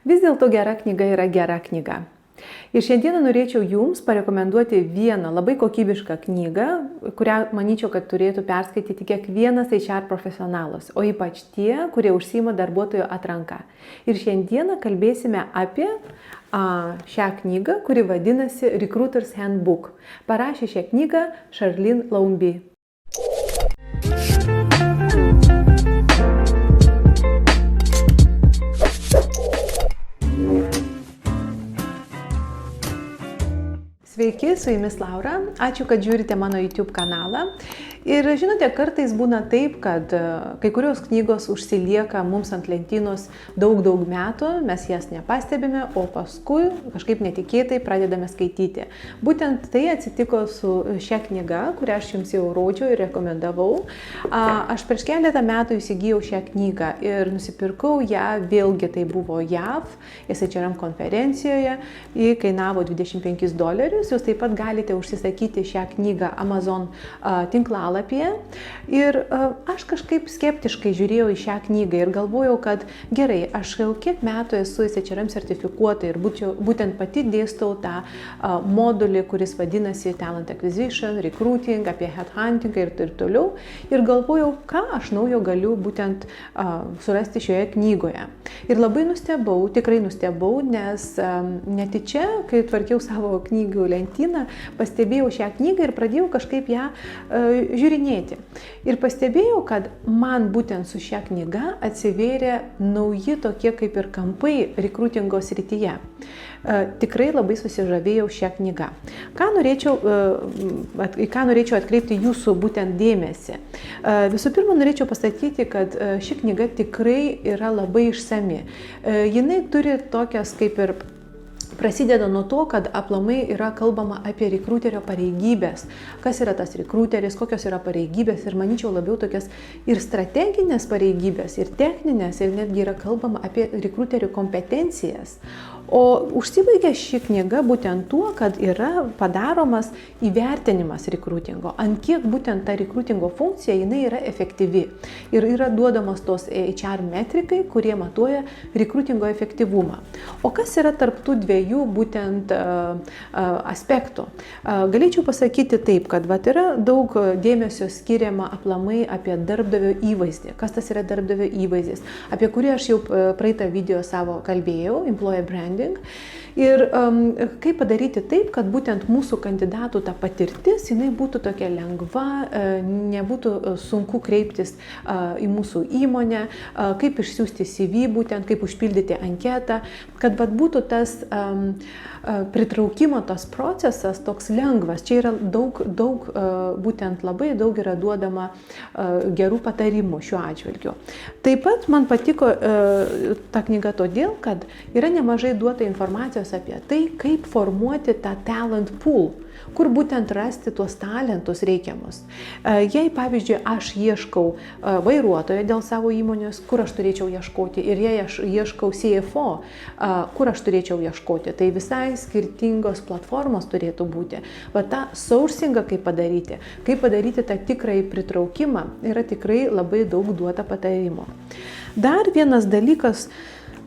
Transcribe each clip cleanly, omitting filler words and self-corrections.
Vis dėlto gera knyga yra gera knyga. Ir šiandieną norėčiau Jums parekomenduoti vieną labai kokybišką knygą, kurią manyčiau, kad turėtų perskaityti kiekvienas HR profesionalas, o ypač tie, kurie užsiima darbuotojų atranka. Ir šiandieną kalbėsime apie šią knygą, kuri vadinasi Recruiter's Handbook. Parašė šią knygą Charlene Laumby. Sveiki, su jumis Laura. Ačiū, kad žiūrite mano YouTube kanalą. Ir žinote, kartais būna taip, kad kai kurios knygos užsilieka mums ant lentynos daug metų, mes jas nepastebime, o paskui kažkaip netikėtai pradedame skaityti. Būtent tai atsitiko su šia knyga, kurią aš jums jau rodžiau ir rekomendavau. Aš prieš keletą metų įsigijau šią knygą ir nusipirkau ją, vėlgi tai buvo JAV, SHRM konferencijoje, ji kainavo $25. Jūs taip pat galite užsisakyti šią knygą Amazon tinklalapyje. Ir aš kažkaip skeptiškai žiūrėjau į šią knygą ir galvojau, kad gerai, aš jau kiek metų esu SHRM sertifikuota ir būtent pati dėstau tą modulį, kuris vadinasi Talent Acquisition, Recruiting, apie Headhunting ir toliau. Ir galvojau, ką aš naujo galiu būtent surasti šioje knygoje. Ir labai nustebau, tikrai nustebau, nes netyčia, kai tvarkiau savo knygų lentyną, pastebėjau šią knygą ir pradėjau kažkaip ją žiūrinėti. Ir pastebėjau, kad man būtent su šia knyga atsivėrė nauji tokie kaip ir kampai rekrutingo srityje. Tikrai labai susižavėjau šią knygą. Ką norėčiau atkreipti jūsų būtent dėmesį? Visų pirma, norėčiau pasakyti, kad ši knyga tikrai yra labai išsami. Jinai turi tokias kaip ir prasideda nuo to, kad aplamai yra kalbama apie rekruterio pareigybės. Kas yra tas rekruteris, kokios yra pareigybės ir manyčiau labiau tokias ir strateginės pareigybės, ir techninės, ir netgi yra kalbama apie rekruterio kompetencijas. O užsibaigia ši knyga būtent tuo, kad yra padaromas įvertinimas rekrutingo, ant kiek būtent ta rekrutingo funkcija jinai yra efektyvi. Ir yra duodamas tos HR metrikai, kurie matuoja rekrutingo efektyvumą. O kas yra tarp tų dviejų būtent aspektų? Galėčiau pasakyti taip, kad yra daug dėmesio skiriama aplamai apie darbdavio įvaizdį. Kas tas yra darbdavio įvaizdis? Apie kurį aš jau praeitą video savo kalbėjau, Employer Branding. Ir kaip padaryti taip, kad būtent mūsų kandidatų ta patirtis, jinai būtų tokia lengva, nebūtų sunku kreiptis į mūsų įmonę, kaip išsiųsti CV būtent, kaip užpildyti anketą, kad būtų tas pritraukimo tas procesas toks lengvas. Čia yra daug, būtent labai daug yra duodama gerų patarimų šiuo atžvilgiu. Taip pat man patiko ta knyga todėl, kad yra nemažai duota informacijos apie tai, kaip formuoti tą talent pool, kur būtent rasti tuos talentus reikiamus. Jei, pavyzdžiui, aš ieškau vairuotojo dėl savo įmonės, kur aš turėčiau ieškoti, ir jei aš ieškau CFO, kur aš turėčiau ieškoti, tai visai skirtingos platformos turėtų būti. Ta sourcingą kaip padaryti tą tikrąjį pritraukimą, yra tikrai labai daug duota patarimo. Dar vienas dalykas,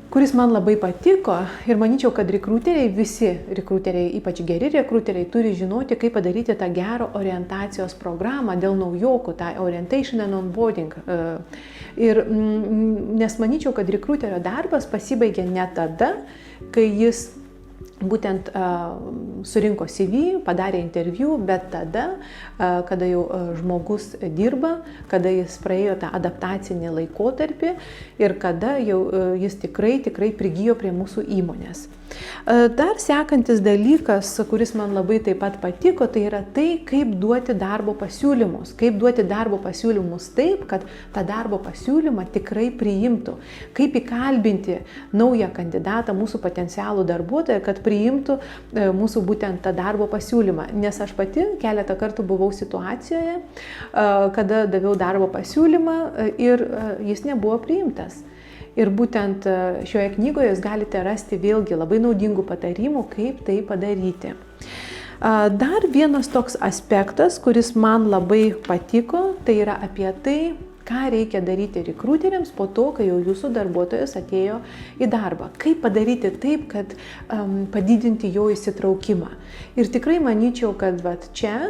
kuris man labai patiko ir manyčiau, kad visi rekruteriai, ypač geri rekruteriai, turi žinoti, kaip padaryti tą gerą orientacijos programą dėl naujokų, tą orientation and onboarding. Nes manyčiau, kad rekruterio darbas pasibaigia ne tada, kai jis būtent surinko CV, padarė interviu, bet tada, kada jau žmogus dirba, kada jis praėjo tą adaptacinį laikotarpį ir kada jau jis tikrai prigijo prie mūsų įmonės. Dar sekantis dalykas, kuris man labai taip pat patiko, tai yra tai, kaip duoti darbo pasiūlymus. Kaip duoti darbo pasiūlymus taip, kad tą darbo pasiūlymą tikrai priimtų. Kaip įkalbinti naują kandidatą, mūsų potencialų darbuotoją, kad priimtų mūsų būtent tą darbo pasiūlymą. Nes aš pati keletą kartų buvau situacijoje, kada daviau darbo pasiūlymą ir jis nebuvo priimtas. Ir būtent šioje knygoje jūs galite rasti vėlgi labai naudingų patarimų, kaip tai padaryti. Dar vienas toks aspektas, kuris man labai patiko, tai yra apie tai, ką reikia daryti rekruteriams po to, kai jau jūsų darbuotojas atėjo į darbą. Kaip padaryti taip, kad padidinti jo įsitraukimą. Ir tikrai manyčiau, kad čia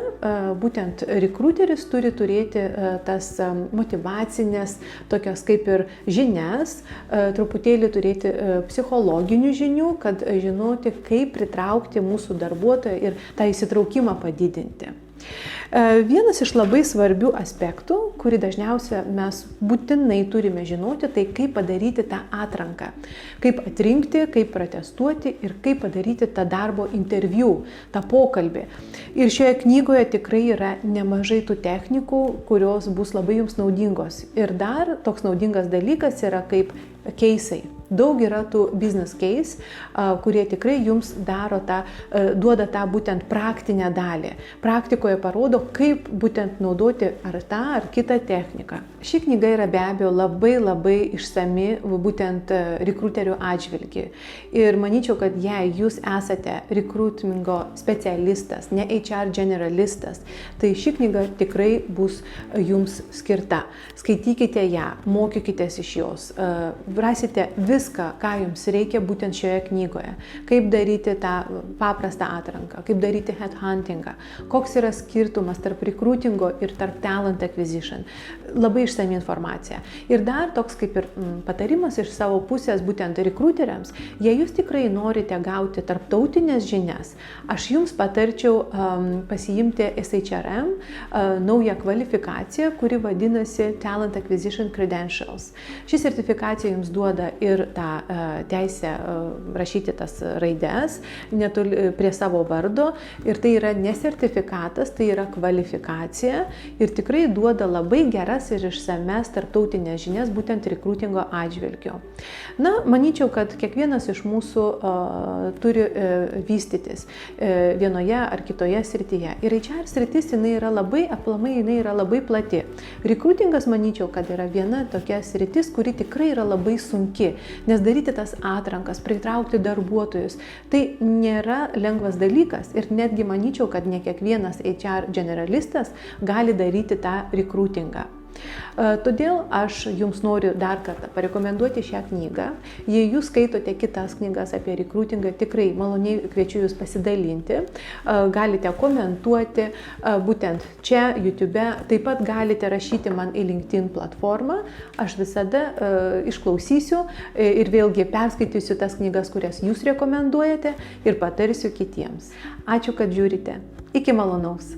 būtent rekruteris turi turėti tas motyvacinės, tokias kaip ir žinias, truputėlį turėti psichologinių žinių, kad žinoti, kaip pritraukti mūsų darbuotoją ir tą įsitraukimą padidinti. Vienas iš labai svarbių aspektų, kurį dažniausiai mes būtinai turime žinoti, tai kaip padaryti tą atranką, kaip atrinkti, kaip protestuoti ir kaip padaryti tą darbo interviu, tą pokalbį. Ir šioje knygoje tikrai yra nemažai tų technikų, kurios bus labai jums naudingos. Ir dar toks naudingas dalykas yra kaip keisai. Daug yra tų business case, kurie tikrai jums duoda tą būtent praktinę dalį. Praktikoje parodo, kaip būtent naudoti ar tą, ar kitą techniką. Ši knyga yra be abejo labai išsami būtent rekruterių atžvilgių. Ir manyčiau, kad jei jūs esate rekrutmingo specialistas, ne HR generalistas, tai ši knyga tikrai bus jums skirta. Skaitykite ją, mokykitės iš jos, rasite viską, ką jums reikia būtent šioje knygoje. Kaip daryti tą paprastą atranką, kaip daryti headhuntingą, koks yra skirtumas tarp recruitingo ir tarp talent acquisition. Labai išsami informacija. Ir dar toks kaip ir patarimas iš savo pusės būtent rekruteriams, jei jūs tikrai norite gauti tarptautinės žinias, aš jums patarčiau pasiimti SHRM naują kvalifikaciją, kuri vadinasi Talent Acquisition Credentials. Ši sertifikacija jums duoda ir tą teisę rašyti tas raides prie savo vardo ir tai yra ne sertifikatas, tai yra kvalifikacija ir tikrai duoda labai geras ir išsames tarptautinės žinias būtent rekrutingo atžvilgiu. Na, manyčiau, kad kiekvienas iš mūsų turi vystytis vienoje ar kitoje srityje. Ir HR sritis jinai yra labai plati. Rekrutingas, manyčiau, kad yra viena tokia sritis, kuri tikrai yra labai sunki, nes daryti tas atrankas, pritraukti darbuotojus, tai nėra lengvas dalykas ir netgi manyčiau, kad ne kiekvienas HR generalistas gali daryti tą rekrutingą. Todėl aš jums noriu dar kartą parekomenduoti šią knygą. Jei jūs skaitote kitas knygas apie rekrutingą, tikrai maloniai kviečiu jūs pasidalinti. Galite komentuoti būtent čia, YouTube, taip pat galite rašyti man į LinkedIn platformą. Aš visada išklausysiu ir vėlgi perskaitysiu tas knygas, kurias jūs rekomenduojate ir patarsiu kitiems. Ačiū, kad žiūrite. Iki malonaus.